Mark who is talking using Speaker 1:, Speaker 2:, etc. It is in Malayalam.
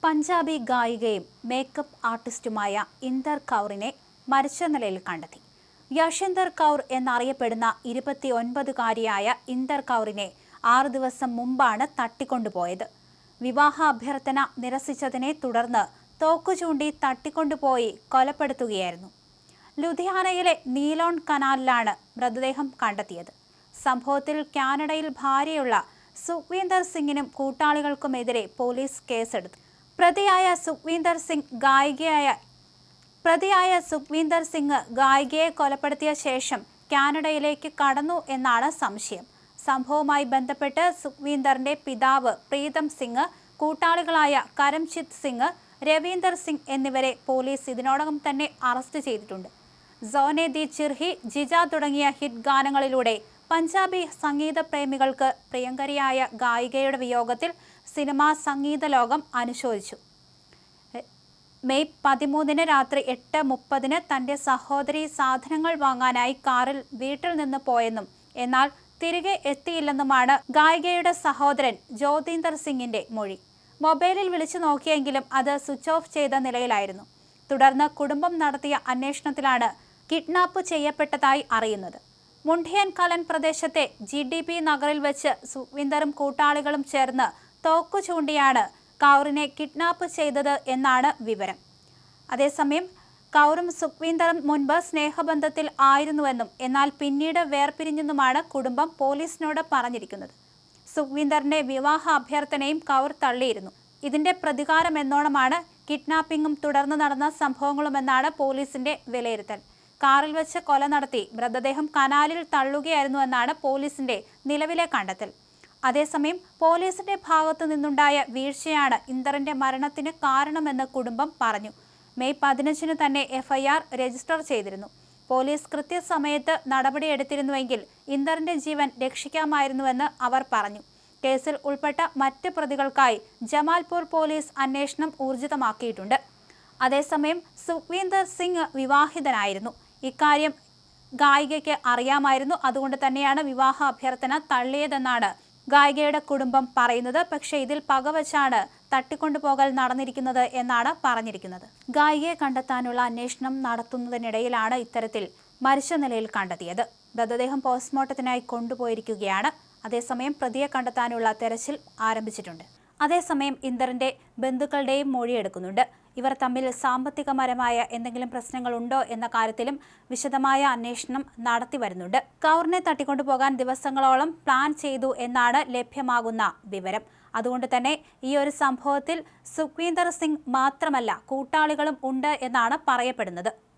Speaker 1: പഞ്ചാബി ഗായികയും മേക്കപ്പ് ആർട്ടിസ്റ്റുമായ ഇന്ദർ കൗറിനെ മരിച്ച നിലയിൽ കണ്ടെത്തി. യശ്വിന്ദർ കൗർ എന്നറിയപ്പെടുന്ന 29-കാരിയായ ഇന്ദർ കൗറിനെ 6 ദിവസം മുമ്പാണ് തട്ടിക്കൊണ്ടുപോയത്. വിവാഹ അഭ്യർത്ഥന നിരസിച്ചതിനെ തുടർന്ന് തോക്കുചൂണ്ടി തട്ടിക്കൊണ്ടുപോയി കൊലപ്പെടുത്തുകയായിരുന്നു. ലുധിയാനയിലെ നീലോൺ കനാലിലാണ് മൃതദേഹം കണ്ടെത്തിയത്. സംഭവത്തിൽ കാനഡയിൽ ഭാര്യയുള്ള സുഖ്വീന്ദർ സിംഗിനും കൂട്ടാളികൾക്കുമെതിരെ പോലീസ് കേസെടുത്തു. പ്രതിയായ സുഖ്വീന്ദർ സിംഗ് ഗായികയെ കൊലപ്പെടുത്തിയ ശേഷം കാനഡയിലേക്ക് കടന്നു എന്നാണ് സംശയം. സംഭവവുമായി ബന്ധപ്പെട്ട് സുഖ്വീന്ദറിന്റെ പിതാവ് പ്രീതം സിംഗ്, കൂട്ടാളികളായ കരംജിത്ത് സിംഗ്, രവീന്ദർ സിംഗ് എന്നിവരെ പോലീസ് ഇതിനോടകം തന്നെ അറസ്റ്റ് ചെയ്തിട്ടുണ്ട്. സോനെ ദി ചിർഹി, ജിജ തുടങ്ങിയ ഹിറ്റ് ഗാനങ്ങളിലൂടെ പഞ്ചാബി സംഗീത പ്രേമികൾക്ക് പ്രിയങ്കരിയായ ഗായികയുടെ വിയോഗത്തിൽ സിനിമാ സംഗീത ലോകം അനുശോചിച്ചു. മെയ് 13 രാത്രി 8:30 തന്റെ സഹോദരി സാധനങ്ങൾ വാങ്ങാനായി കാറിൽ വീട്ടിൽ നിന്ന് പോയെന്നും എന്നാൽ തിരികെ എത്തിയില്ലെന്നുമാണ് ഗായികയുടെ സഹോദരൻ ജ്യോതിന്ദർ സിംഗിന്റെ മൊഴി. മൊബൈലിൽ വിളിച്ചു നോക്കിയെങ്കിലും അത് സ്വിച്ച് ഓഫ് ചെയ്ത നിലയിലായിരുന്നു. തുടർന്ന് കുടുംബം നടത്തിയ അന്വേഷണത്തിലാണ് കിഡ്നാപ്പ് ചെയ്യപ്പെട്ടതായി അറിയുന്നത്. മുണ്ട്യൻ കലൻ പ്രദേശത്തെ GDP നഗറിൽ വെച്ച് സുഖ്വീന്ദറും കൂട്ടാളികളും ചേർന്ന് തോക്കു ചൂണ്ടിയാണ് കൗറിനെ കിഡ്നാപ്പ് ചെയ്തത് എന്നാണ് വിവരം. അതേസമയം കൗറും സുഖ്വീന്ദറും മുൻപ് സ്നേഹബന്ധത്തിൽ ആയിരുന്നുവെന്നും എന്നാൽ പിന്നീട് വേർപിരിഞ്ഞെന്നുമാണ് കുടുംബം പോലീസിനോട് പറഞ്ഞിരിക്കുന്നത്. സുഖ്വീന്ദറിന്റെ വിവാഹ അഭ്യർത്ഥനയും കൗർ തള്ളിയിരുന്നു. ഇതിന്റെ പ്രതികാരം എന്നോണമാണ് കിഡ്നാപ്പിംഗും തുടർന്ന് നടന്ന സംഭവങ്ങളുമെന്നാണ് പോലീസിന്റെ വിലയിരുത്തൽ. കാറിൽ വെച്ച് കൊല നടത്തി മൃതദേഹം കനാലിൽ തള്ളുകയായിരുന്നുവെന്നാണ് പോലീസിന്റെ നിലവിലെ കണ്ടെത്തൽ. അതേസമയം പോലീസിന്റെ ഭാഗത്തു നിന്നുണ്ടായ വീഴ്ചയാണ് ഇന്ദറിന്റെ മരണത്തിന് കാരണമെന്ന് കുടുംബം പറഞ്ഞു. മെയ് 15 തന്നെ FIR രജിസ്റ്റർ ചെയ്തിരുന്നു. പോലീസ് കൃത്യസമയത്ത് നടപടിയെടുത്തിരുന്നുവെങ്കിൽ ഇന്ദറിന്റെ ജീവൻ രക്ഷിക്കാമായിരുന്നുവെന്ന് അവർ പറഞ്ഞു. കേസിൽ ഉൾപ്പെട്ട മറ്റ് പ്രതികൾക്കായി ജമാൽപൂർ പോലീസ് അന്വേഷണം ഊർജിതമാക്കിയിട്ടുണ്ട്. അതേസമയം സുഖ്വീന്ദർ സിംഗ് വിവാഹിതനായിരുന്നു. ഇക്കാര്യം ഗായികയ്ക്ക് അറിയാമായിരുന്നു. അതുകൊണ്ട് തന്നെയാണ് വിവാഹ അഭ്യർത്ഥന തള്ളിയതെന്നാണ് ഗായികയുടെ കുടുംബം പറയുന്നത്. പക്ഷേ ഇതിൽ പകവച്ചാണ് തട്ടിക്കൊണ്ടുപോകൽ നടന്നിരിക്കുന്നത് എന്നാണ് പറഞ്ഞിരിക്കുന്നത്. ഗായികയെ കണ്ടെത്താനുള്ള അന്വേഷണം നടത്തുന്നതിനിടയിലാണ് ഇത്തരത്തിൽ മരിച്ച നിലയിൽ കണ്ടെത്തിയത്. മൃതദേഹം പോസ്റ്റ്മോർട്ടത്തിനായി കൊണ്ടുപോയിരിക്കുകയാണ്. അതേസമയം പ്രതിയെ കണ്ടെത്താനുള്ള തെരച്ചിൽ ആരംഭിച്ചിട്ടുണ്ട്. അതേസമയം ഇന്ദറിന്റെ ബന്ധുക്കളുടെയും മൊഴിയെടുക്കുന്നുണ്ട്. ഇവർ തമ്മിൽ സാമ്പത്തികപരമായ എന്തെങ്കിലും പ്രശ്നങ്ങളുണ്ടോ എന്ന കാര്യത്തിലും വിശദമായ അന്വേഷണം നടത്തി വരുന്നുണ്ട്. കൗറിനെ തട്ടിക്കൊണ്ടുപോകാൻ ദിവസങ്ങളോളം പ്ലാൻ ചെയ്തു എന്നാണ് ലഭ്യമാകുന്ന വിവരം. അതുകൊണ്ട് തന്നെ ഈ ഒരു സംഭവത്തിൽ സുഖ്വീന്ദർ സിംഗ് മാത്രമല്ല കൂട്ടാളികളും ഉണ്ട് എന്നാണ് പറയപ്പെടുന്നത്.